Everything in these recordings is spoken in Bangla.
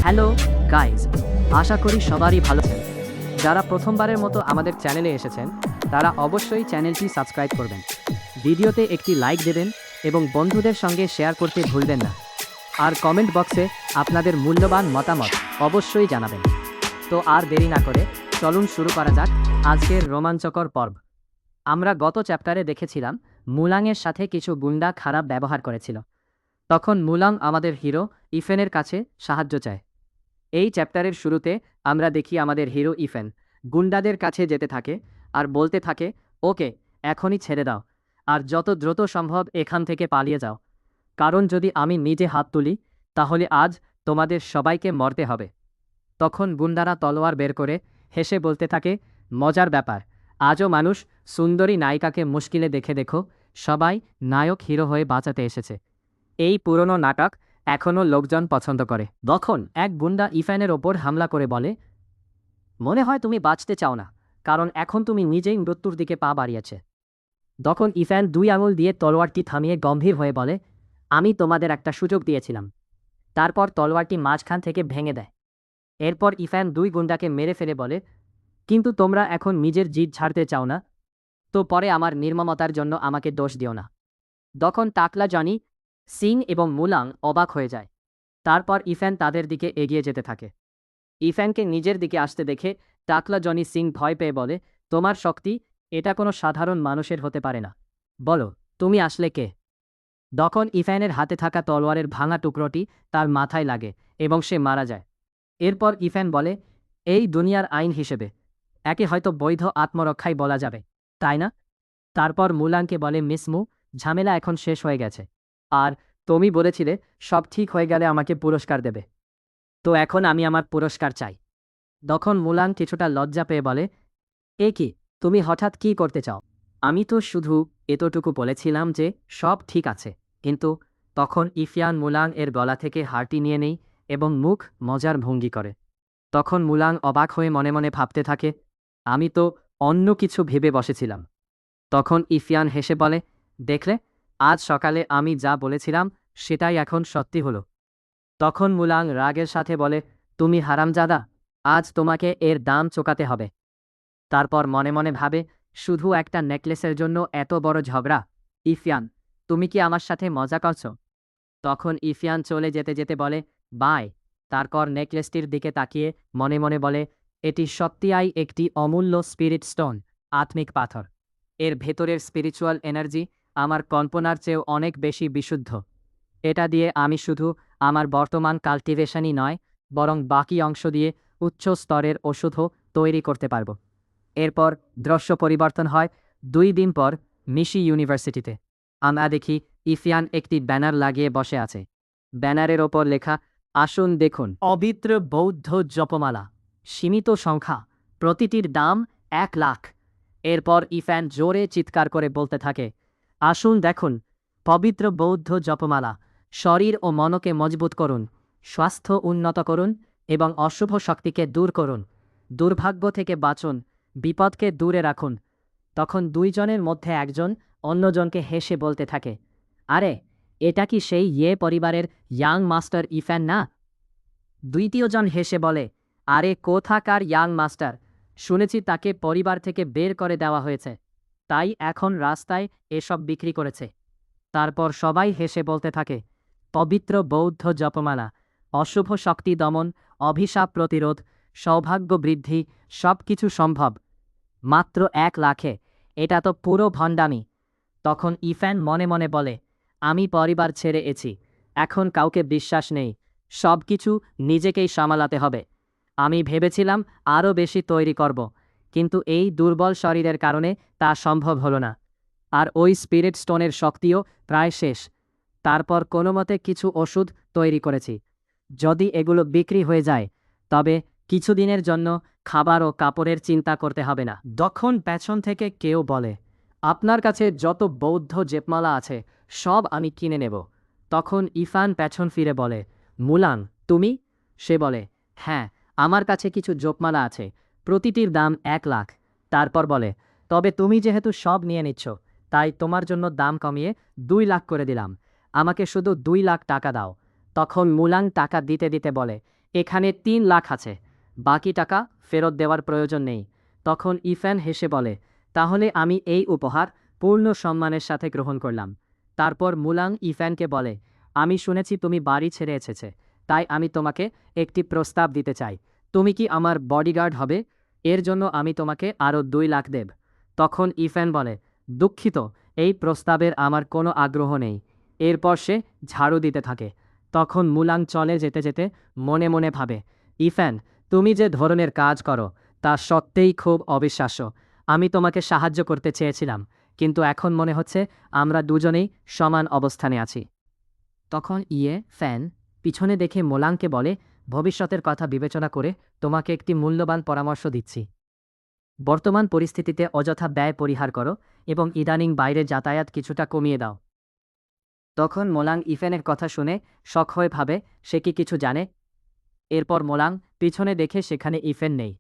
হ্যালো গাইজ, আশা করি সবারই ভালো আছেন। যারা প্রথমবারের মতো আমাদের চ্যানেলে এসেছেন তারা অবশ্যই চ্যানেলটি সাবস্ক্রাইব করবেন, ভিডিওতে একটি লাইক দেবেন এবং বন্ধুদের সঙ্গে শেয়ার করতে ভুলবেন না। আর কমেন্ট বক্সে আপনাদের মূল্যবান মতামত অবশ্যই জানাবেন। তো আর দেরি না করে চলুন শুরু করা যাক আজকের রোমাঞ্চকর পর্ব। আমরা গত চ্যাপ্টারে দেখেছিলাম মুলাংয়ের সাথে কিছু গুন্ডা খারাপ ব্যবহার করেছিল। তখন মুলাং আমাদের হিরো ইফেনের কাছে সাহায্য চায়। এই চ্যাপ্টারের শুরুতে আমরা দেখি আমাদের হিরো ইফেন গুন্ডাদের কাছে যেতে থাকে আর বলতে থাকে, ওকে এখনই ছেড়ে দাও আর যত দ্রুত সম্ভব এখান থেকে পালিয়ে যাও, কারণ যদি আমি নিজে হাত তুলি তাহলে আজ তোমাদের সবাইকে মরতে হবে। তখন গুন্ডারা তলোয়ার বের করে হেসে বলতে থাকে, মজার ব্যাপার, আজও মানুষ সুন্দরী নায়িকাকে মুশকিলে দেখে দেখো, সবাই নায়ক হিরো হয়ে বাঁচাতে এসেছে। এই পুরনো নাটক এখনও লোকজন পছন্দ করে। তখন এক গুন্ডা ইফেনের ওপর হামলা করে বলে, মনে হয় তুমি বাঁচতে চাও না, কারণ এখন তুমি নিজেই মৃত্যুর দিকে পা বাড়িয়েছে। তখন ইফেন 2 আঙুল দিয়ে তলোয়ারটি থামিয়ে গম্ভীর হয়ে বলে, আমি তোমাদের একটা সুযোগ দিয়েছিলাম। তারপর তলোয়ারটি মাঝখান থেকে ভেঙে দেয়। এরপর ইফেন 2 গুন্ডাকে মেরে ফেলে বলে, কিন্তু তোমরা এখন নিজের জিদ ছাড়তে চাও না, তো পরে আমার নির্মমতার জন্য আমাকে দোষ দিও না। তখন টাকলা জনি সিং এবং মুলাং অবাক হয়ে যায়। তারপর ইফেন তাদের দিকে এগিয়ে যেতে থাকে। ইফেনকে নিজের দিকে আসতে দেখে টাকলা জনি সিং ভয় পেয়ে বলে, তোমার শক্তি, এটা কোনো সাধারণ মানুষের হতে পারে না, বলো তুমি আসলে কে? তখন ইফেনের হাতে থাকা তলোয়ারের ভাঙা টুকরোটি তার মাথায় লাগে এবং সে মারা যায়। এরপর ইফেন বলে, এই দুনিয়ার আইন হিসেবে একে হয়তো বৈধ আত্মরক্ষাই বলা যাবে, তাই না? তারপর মুলাংকে বলে, মিস মু, ঝামেলা এখন শেষ হয়ে গেছে, আর তুমি বলেছিলে সব ঠিক হয়ে গেলে আমাকে পুরস্কার দেবে, তো এখন আমি আমার পুরস্কার চাই। তখন মুলাং কিছুটা লজ্জা পেয়ে বলে, এ কি, তুমি হঠাৎ কি করতে চাও? আমি তো শুধু এতটুকু বলেছিলাম যে সব ঠিক আছে, কিন্তু তখন ইফিয়ান মুলাং এর গলা থেকে হারটি নিয়ে নেই এবং মুখ মজার ভঙ্গি করে। তখন মুলাং অবাক হয়ে মনে মনে ভাবতে থাকে, আমি তো অন্য কিছু ভেবে বসেছিলাম। তখন ইফিয়ান হেসে বলে, দেখলে, আজ সকালে আমি যা বলেছিলাম সেটাই এখন সত্যি হলো। তখন মুলাং রাগের সাথে বলে, তুমি হারামজাদা, আজ তোমাকে এর দাম চোকাতে হবে। তারপর মনে মনে ভাবে, শুধু একটা নেকলেসের জন্য এত বড় ঝগড়া? ইফিয়ান, তুমি কি আমার সাথে মজা করছো? তখন ইফিয়ান চলে যেতে যেতে বলে, বাই। তারপর নেকলেসটির দিকে তাকিয়ে মনে মনে বলে, এটি সত্যিই একটি অমূল্য স্পিরিট স্টোন, আত্মিক পাথর। এর ভেতরের স্পিরিচুয়াল এনার্জি আমার কল্পনার চেয়েও অনেক বেশি বিশুদ্ধ। এটা দিয়ে আমি শুধু আমার বর্তমান কাল্টিভেশনই নয়, বরং বাকি অংশ দিয়ে উচ্চ স্তরের ওষুধও তৈরি করতে পারব। এরপর দৃশ্য পরিবর্তন হয় 2 দিন পর মিশি ইউনিভার্সিটিতে। আমরা দেখি ইফিয়ান একটি ব্যানার লাগিয়ে বসে আছে। ব্যানারের ওপর লেখা, আসুন দেখুন পবিত্র বৌদ্ধ জপমালা, সীমিত সংখ্যা, প্রতিটির দাম 1 লাখ। এরপর ইফান জোরে চিৎকার করে বলতে থাকে, আসুন দেখুন পবিত্র বৌদ্ধ জপমালা, শরীর ও মনকে মজবুত করুন, স্বাস্থ্য উন্নত করুন এবং অশুভ শক্তিকে দূর করুন, দুর্ভাগ্য থেকে বাঁচুন, বিপদকে দূরে রাখুন। তখন 2 জনের মধ্যে একজন অন্যজনকে হেসে বলতে থাকে, আরে এটা কি সেই পরিবারের ইয়াং মাস্টার ইফান না? দ্বিতীয় জন হেসে বলে, আরে কোথাকার ইয়াং মাস্টার, শুনেছি তাকে পরিবার থেকে বের করে দেওয়া হয়েছে, তাই এখন রাস্তায় এসব বিক্রি করেছে। তারপর সবাই হেসে বলতে থাকে, পবিত্র বৌদ্ধ জপমালা, অশুভ শক্তি দমন, অভিশাপ প্রতিরোধ, সৌভাগ্য বৃদ্ধি, সব কিছু সম্ভব মাত্র 1 লাখে, এটা তো পুরো ভণ্ডামি। তখন ইফান মনে মনে বলে, আমি পরিবার ছেড়ে এছি, এখন কাউকে বিশ্বাস নেই, সব কিছু নিজেকেই সামলাতে হবে। আমি ভেবেছিলাম আরও বেশি তৈরি করব, কিন্তু এই দুর্বল শরীরের কারণে তা সম্ভব হলো না। আর ওই স্পিরিট স্টোনের শক্তিও প্রায় শেষ। তারপর কোনোমতে কিছু ওষুধ তৈরি করেছি, যদি এগুলো বিক্রি হয়ে যায় তবে কিছুদিনের জন্য খাবার ও কাপড়ের চিন্তা করতে হবে না। তখন পেছন থেকে কেউ বলে, আপনার কাছে যত বৌদ্ধ জেপমালা আছে সব আমি কিনে নেব। তখন ইফান পেছন ফিরে বলে, মুলাং, তুমি? সে বলে, হ্যাঁ, আমার কাছে কিছু জপমালা আছে, প্রতিটির দাম 1 লাখ। তারপর বলে, তবে তুমি যেহেতু সব নিয়ে নিচ্ছ, তাই তোমার জন্য দাম কমিয়ে 2 লাখ করে দিলাম। আমাকে শুধু 2 লাখ টাকা দাও। তখন মুলাং টাকা দিতে দিতে বলে, এখানে 3 লাখ আছে, বাকি টাকা ফেরত দেওয়ার প্রয়োজন নেই। তখন ইফেন হেসে বলে, তাহলে আমি এই উপহার পূর্ণ সম্মানের সাথে গ্রহণ করলাম। তারপর মুলাং ইফেনকে বলে, আমি শুনেছি তুমি বাড়ি ছেড়ে এসেছে, তাই আমি তোমাকে একটি প্রস্তাব দিতে চাই। তুমি কি আমার বডিগার্ড হবে? এর জন্য আমি তোমাকে আরও 2 লাখ দেব। তখন ইফেন বলে, দুঃখিত, এই প্রস্তাবের আমার কোনো আগ্রহ নেই। এরপর সে ঝাড়ু দিতে থাকে। তখন মুলাং চলে যেতে যেতে মনে মনে ভাবে, ইফেন, তুমি যে ধরনের কাজ করো তা সত্যিই খুব অবিশ্বাস্য। আমি তোমাকে সাহায্য করতে চেয়েছিলাম, কিন্তু এখন মনে হচ্ছে আমরা দুজনেই সমান অবস্থানে আছি। তখন ফ্যান পিছনে দেখে মোলাংকে বলে, ভবিষ্যতের কথা বিবেচনা করে তোমাকে একটি মূল্যবান পরামর্শ দিচ্ছি। বর্তমান পরিস্থিতিতে অযথা ব্যয় পরিহার করো এবং ইদানিং বাইরে যাতায়াত কিছুটা কমিয়ে দাও। তখন মোলাং ইফেনের কথা শুনে শক হয়ে ভাবে সে কি কিছু জানে। এরপর মোলাং পিছনে দেখে সেখানে ইফেন নেই।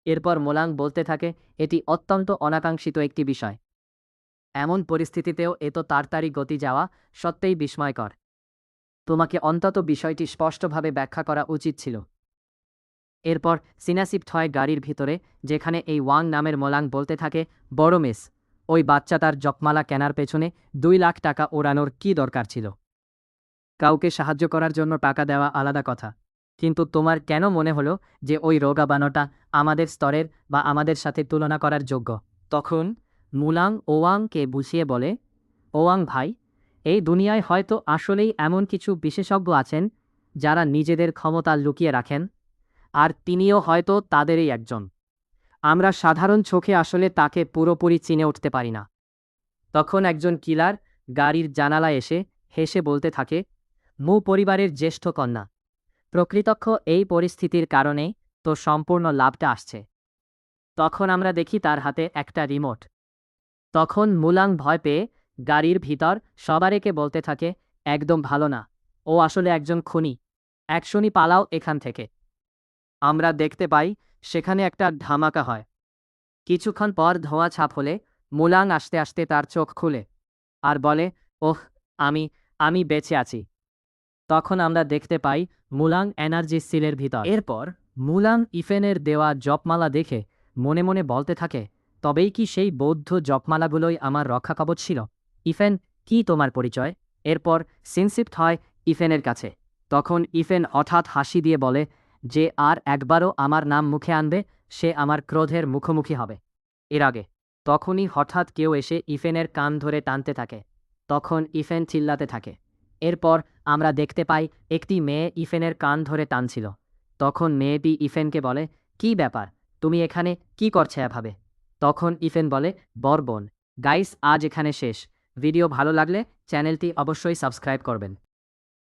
এরপর মোলাং বলতে থাকে, এটি অত্যন্ত অনাকাঙ্ক্ষিত একটি বিষয়। এমন পরিস্থিতিতেও এত তাড়াতাড়ি গতি যাওয়া সত্যিই বিস্ময়কর। তোমাকে অন্তত বিষয়টি স্পষ্টভাবে ব্যাখ্যা করা উচিত ছিল। এরপর সিনাসিফট হয় গাড়ির ভিতরে, যেখানে এই ওয়াং নামের মোলাং বলতে থাকে, বড় মিস, ওই বাচ্চা তার জকমালা কেনার পেছনে 2 লাখ টাকা ওড়ানোর কী দরকার ছিল? কাউকে সাহায্য করার জন্য টাকা দেওয়া আলাদা কথা, কিন্তু তোমার কেন মনে হলো যে ওই রোগাবানোটা আমাদের স্তরের বা আমাদের সাথে তুলনা করার যোগ্য? তখন মুলাং ওয়াংকে বুঝিয়ে বলে, ওয়াং ভাই, এই দুনিয়ায় হয়তো আসলেই এমন কিছু বিশেষজ্ঞ আছেন যারা নিজেদের ক্ষমতা লুকিয়ে রাখেন, আর তিনিও হয়তো তাদেরই একজন। আমরা সাধারণ চোখে আসলে তাকে পুরোপুরি চিনে উঠতে পারি না। তখন একজন কিলার গাড়ির জানালায় এসে হেসে বলতে থাকে, মু পরিবারের জ্যেষ্ঠ কন্যা, প্রকৃতপক্ষ এই পরিস্থিতির কারণে তো সম্পূর্ণ লাভটা আসছে। তখন আমরা দেখি তার হাতে একটা রিমোট। তখন মুলাং ভয় পেয়ে গাড়ির ভিতর সবাইকে বলতে থাকে, একদম ভালো না, ও আসলে একজন খুনি, এক্ষুনি পালাও এখান থেকে। আমরা দেখতে পাই সেখানে একটা ধামাকা হয়। কিছুক্ষণ পর ধোঁয়া ছাপ হলে মুলাং আস্তে আস্তে তার চোখ খুলে আর বলে, ওহ, আমি আমি বেঁচে আছি। তখন আমরা দেখতে পাই মুলাং এনার্জি সিলের ভিতর। এরপর মুলাং ইফেনের দেওয়া জপমালা দেখে মনে মনে বলতে থাকে, তবেই কি সেই বৌদ্ধ জপমালাগুলোই আমার রক্ষা কবচ ছিল? ইফেন, কি তোমার পরিচয়? এরপর সিনসিপ্ট হয় ইফেনের কাছে। তখন ইফেন হঠাৎ হাসি দিয়ে বলে, যে আর একবারও আমার নাম মুখে আনবে সে আমার ক্রোধের মুখোমুখি হবে। এর আগে তখনই হঠাৎ কেউ এসে ইফেনের কান ধরে টানতে থাকে। তখন ইফেন চিল্লাতে থাকে। এরপর আমরা দেখতে পাই একটি মেয়ে ইফেনের কান ধরে টানছিল। তখন মেয়েটি ইফেনকে বলে, কি ব্যাপার, তুমি এখানে কি করছে এভাবে? তখন ইফেন বলে, বরবোন। গাইস, আজ এখানে শেষ। ভিডিও ভালো লাগলে চ্যানেলটি অবশ্যই সাবস্ক্রাইব করবেন।